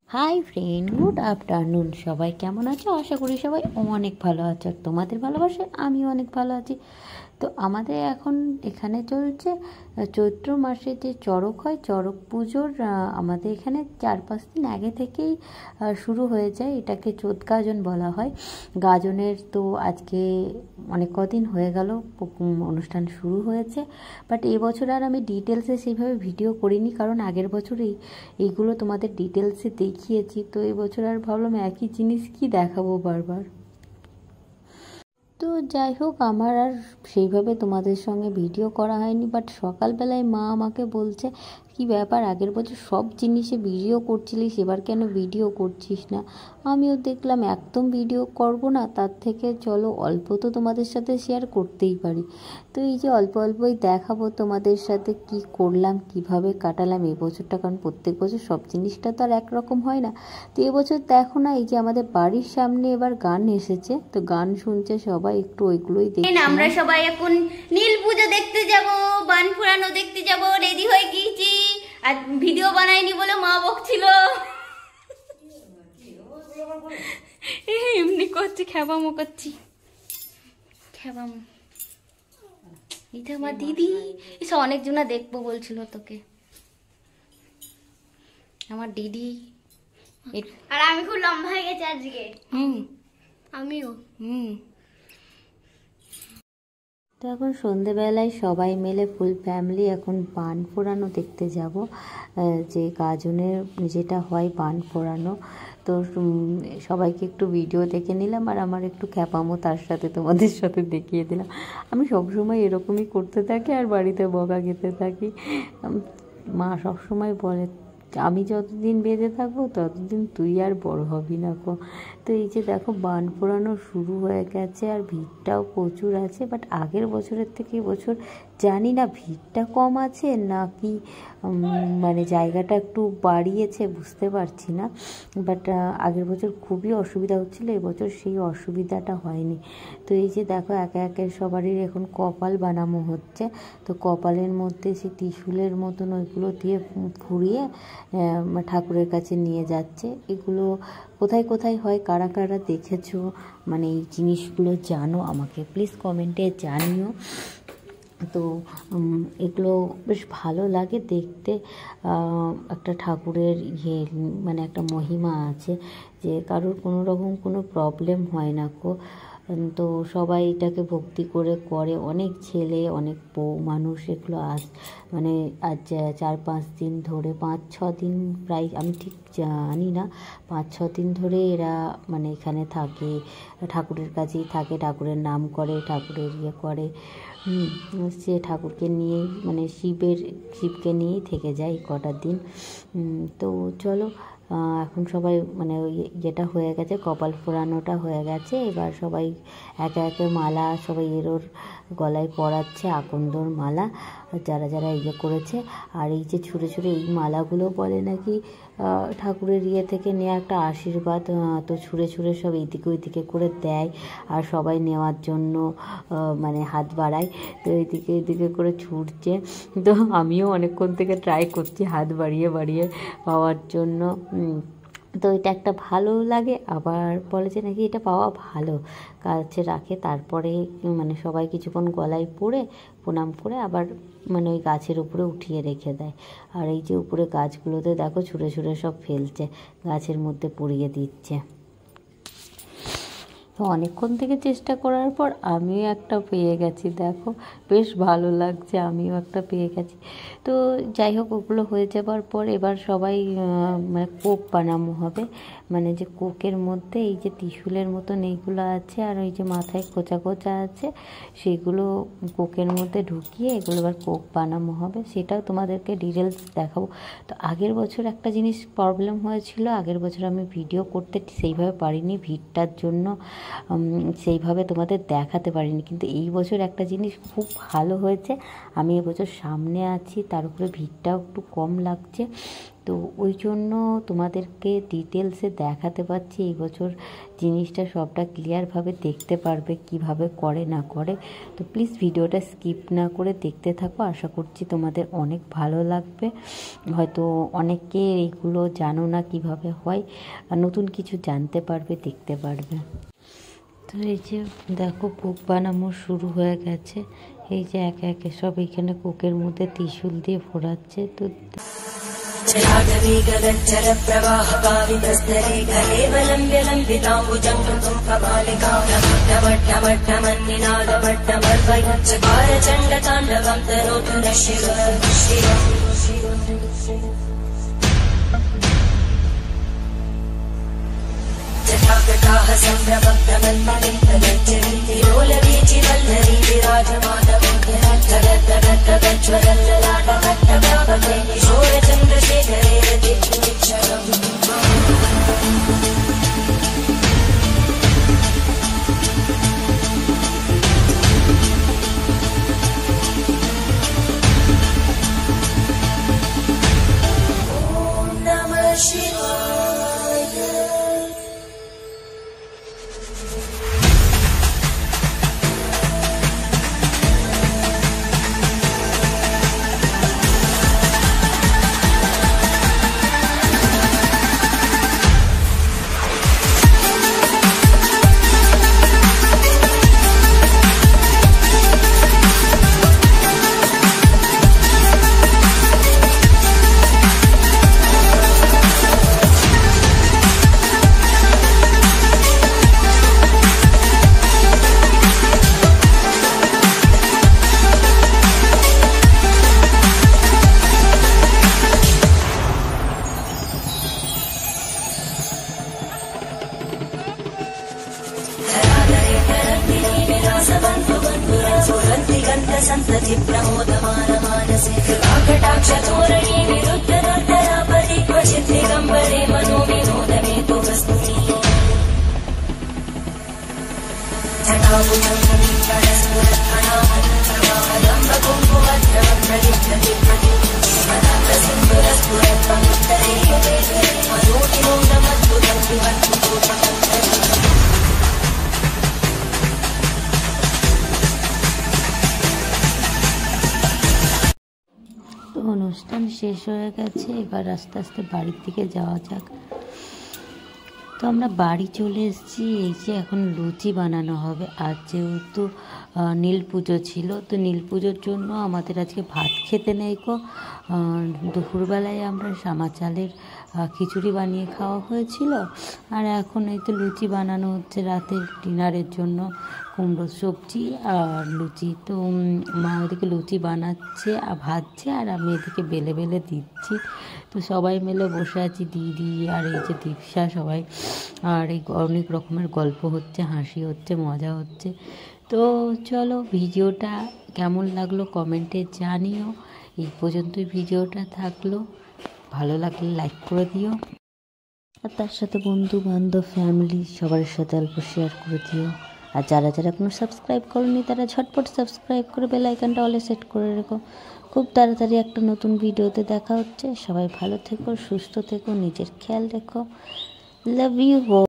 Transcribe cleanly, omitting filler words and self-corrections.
Hi friend, good afternoon. সবাই কেমন আছো? আশা করি সবাই অনেক ভালো আছো। আর তোমাদের ভালোবাসায় আমিও অনেক ভালো আছি। তো আমাদের এখন এখানে চলছে চৈত্র মাসে যে চড়ক হয়, চড়ক পুজোর আমাদের এখানে 4-5 দিন আগে থেকেই শুরু হয়ে যায়। এটাকে চোদ গাজন বলা হয়। গাজনের তো আজকে অনেক কদিন হয়ে গেল অনুষ্ঠান শুরু হয়েছে, বাট এবছর আর আমি ডিটেলসে সেইভাবে ভিডিও করিনি, কারণ আগের বছর এইগুলো তোমাদের ডিটেলসে দেখিয়েছি। তো এবছর আর ভাবলাম একই জিনিস কি দেখাবো বারবার। তো যাই হোক, আমার আর সেইভাবে তোমাদের সঙ্গে ভিডিও করা হয়নি। বাট সকালবেলায় মা আমাকে বলছে, কি ব্যাপার, আগের বছর সব জিনিসে ভিডিও করছিলিস, এবার কেন ভিডিও করছিস না? আমিও দেখলাম একদম ভিডিও করব না, তার থেকে চলো অল্প তো তোমাদের সাথে শেয়ার করতেই পারি। তো এই যে অল্প অল্পই দেখাবো তোমাদের সাথে কি করলাম, কিভাবে কাটালাম এবছরটা, কারণ প্রত্যেক বছর সব জিনিসটা তো আর একরকম হয় না। তো এবছর দেখো না, এই যে আমাদের বাড়ির সামনে এবার গান এসেছে, তো গান শুনছে সবাই, একটু ওইগুলোই দেখি। আমরা সবাই এখন নীল পুজো দেখতে যাব, বান ফুরানো দেখতে যাব, রেডি হয়ে গিয়েছি। আর ভিডিও বানাইনি বলে মা বকছিল, এমনি করছি, খেবামো করছি, খেবামো। এটা আমার দিদি, এসব অনেকজনা দেখবো বলছিল তোকে, আমার দিদি। আর আমি খুব লম্বা হয়ে গেছি আজকে। আমিও। তো এখন সন্ধেবেলায় সবাই মিলে ফুল ফ্যামিলি এখন বান ফোড়ানো দেখতে যাব, যে গাজনের যেটা হয় বান ফোড়ানো। তো সবাইকে একটু ভিডিও দেখে নিলাম, আর আমার একটু খ্যাপামো তার সাথে তোমাদের সাথে দেখিয়ে দিলাম। আমি সবসময় এরকমই করতে থাকি আর বাড়িতে বকা খেতে থাকি। মা সবসময় বলে, আমি যতদিন বেঁচে থাকবো ততদিন তুই আর বড় হবি না গো। তো এই যে দেখো বান পোড়ানো শুরু হয়ে গেছে, আর ভিড়টাও প্রচুর আছে। বাট আগের বছরের থেকে এবছর জানি না ভিড়টা কম আছে নাকি মানে জায়গাটা একটু বাড়িয়েছে, বুঝতে পারছি না। বাট আগের বছর খুবই অসুবিধা হচ্ছিলো, এবছর সেই অসুবিধাটা হয়নি। তো এই যে দেখো একে একে সবারই এখন কপাল বানানো হচ্ছে। তো কপালের মধ্যে সেই ত্রিশূলের মতন ওইগুলো দিয়ে ফুরিয়ে ঠাকুরের কাছে নিয়ে যাচ্ছে। এগুলো কোথায় কোথায় হয়, কারা কারা দেখেছো, মানে এই জিনিসগুলো জানো, আমাকে প্লিজ কমেন্টে জানিও। তো এগুলো বেশ ভালো লাগে দেখতে। একটা ঠাকুরের মানে একটা মহিমা আছে, যে কারোর কোনো রকম কোনো প্রবলেম হয় না গো। তো সবাই এটাকে ভক্তি করে করে, অনেক ছেলে অনেক বউ মানুষ এগুলো মানে আজ 4-5 দিন ধরে, 5-6 দিন প্রায়, আমি ঠিক জানি না, 5-6 দিন ধরে এরা মানে এখানে থাকে, ঠাকুরের কাছেই থাকে, ঠাকুরের নাম করে, ঠাকুরের করে। সে ঠাকুরকে নিয়েই মানে শিবকে নিয়েই থেকে যায় কটা দিন। তো চলো, এখন সবাই মানে যেটা হয়ে গেছে, কপাল ফোড়ানোটা হয়ে গেছে, এবার সবাই একে একে মালা সবাই ওর গলায় পরাচ্ছে, আকন্দর মালা, যারা যারা করেছে। আর এই যে ছুঁড়ে ছুঁড়ে এই মালাগুলো বলে নাকি ঠাকুরের থেকে নেওয়া একটা আশীর্বাদ। তো ছুঁড়ে ছুঁড়ে সব এইদিকে ওইদিকে করে দেয়, আর সবাই নেওয়ার জন্য মানে হাত বাড়ায়। তো এইদিকে করে ছুটছে। তো আমিও অনেকক্ষণ থেকে ট্রাই করছি হাত বাড়িয়ে বাড়িয়ে পাওয়ার জন্য। তো এটা একটা ভালো লাগে, আবার বলে যে নাকি এটা পাওয়া ভালো, কাছে রাখে, তারপরে মানে সবাই কিছুক্ষণ গলায় পরে প্রণাম করে আবার মানে ওই গাছের উপরে উঠিয়ে রেখে দেয়। আর এই যে উপরে গাছগুলোতে দেখো ছুঁড়ে ছুঁড়ে সব ফেলছে, গাছের মধ্যে পুড়িয়ে দিচ্ছে। তো অনেকক্ষণ থেকে চেষ্টা করার পর আমিও একটা পেয়ে গেছি, দেখো বেশ ভালো লাগছে, আমিও একটা পেয়ে গেছি। তো যাই হোক, ওগুলো হয়ে যাবার পর এবার সবাই মানে কোক বানানো হবে, মানে যে কোকের মধ্যে এই যে ত্রিশূলের মতন এইগুলো আছে, আর ওই যে মাথায় খোঁচা খোঁচা আছে, সেগুলো কোকের মধ্যে ঢুকিয়ে এগুলো এবার কোক বানানো হবে, সেটাও তোমাদেরকে ডিটেলস দেখাবো। তো আগের বছর একটা জিনিস প্রবলেম হয়েছিল, আগের বছর আমি ভিডিও করতে সেইভাবে পারিনি, ভিড়টার জন্য সেইভাবে তোমাদের দেখাতে পারিনি। কিন্তু এই বছর একটা জিনিস খুব ভালো হয়েছে, আমি এবছর সামনে আছি, তার উপরে ভিড়টাও একটু কম লাগছে। তো তো ওই জন্য তোমাদেরকে ডিটেলসে দেখাতে পারছি। এই বছর জিনিসটা সবটা ক্লিয়ারভাবে দেখতে পারবে কিভাবে করে না করে। তো প্লিজ ভিডিওটা স্কিপ না করে দেখতে থাকো, আশা করছি তোমাদের অনেক ভালো লাগবে। হয়তো অনেকে এইগুলো জানো না কিভাবে হয়, আর নতুন কিছু জানতে পারবে, দেখতে পারবে। তো এই যে দেখো ভোগ বানানো শুরু হয়ে গেছে। এই যে একে একে সব এখানে কোকের মধ্যে ত্রিশূল দিয়ে ফোড়াচ্ছে। তো संतति प्रमोदमान मानसे कृपाकटाक्ष तोरणी विरुद्ध नर्तनापरि क्वचित् दिगम्बरे मनो विनोदमे तु वस्तुनि তো অনুষ্ঠান শেষ হয়ে গেছে, এবার আস্তে আস্তে বাড়ির দিকে যাওয়া যাক। তো আমরা বাড়ি চলে এসেছি। এই যে এখন লুচি বানানো হবে। আজ যেহেতু নীল পুজো ছিল, তো নীল পুজোর জন্য আমাদের আজকে ভাত খেতে নেই গো। দুপুরবেলায় আমরা সামা চালের খিচুড়ি বানিয়ে খাওয়া হয়েছিল, আর এখন এই তো লুচি বানানো হচ্ছে রাতের ডিনারের জন্য। কুমড়ো সবজি আর লুচি। তো মা ওদিকে লুচি বানাচ্ছে আর ভাজছে, আর আমি এদিকে বেলে বেলে দিচ্ছি। তো সবাই মিলে বসে আছি, দিদি আর এই যে দীপশা, সবাই। আর এই অনেক রকমের গল্প হচ্ছে, হাসি হচ্ছে, মজা হচ্ছে। তো চলো, ভিডিওটা কেমন লাগলো কমেন্টে জানিও। এই পর্যন্তই ভিডিওটা থাকলো, ভালো লাগলে লাইক করে দিও, আর তার সাথে বন্ধু বান্ধব ফ্যামিলি সবার সাথে অল্প শেয়ার করে দিও। আর যারা যারা কোনো সাবস্ক্রাইব করনি তারা ঝটপট সাবস্ক্রাইব করে বেল আইকনটা অলে সেট করে রেখো। খুব তাড়াতাড়ি একটা নতুন ভিডিওতে দেখা হচ্ছে। সবাই ভালো থেকো, সুস্থ থেকো, নিজের খেয়াল রেখো। Love you.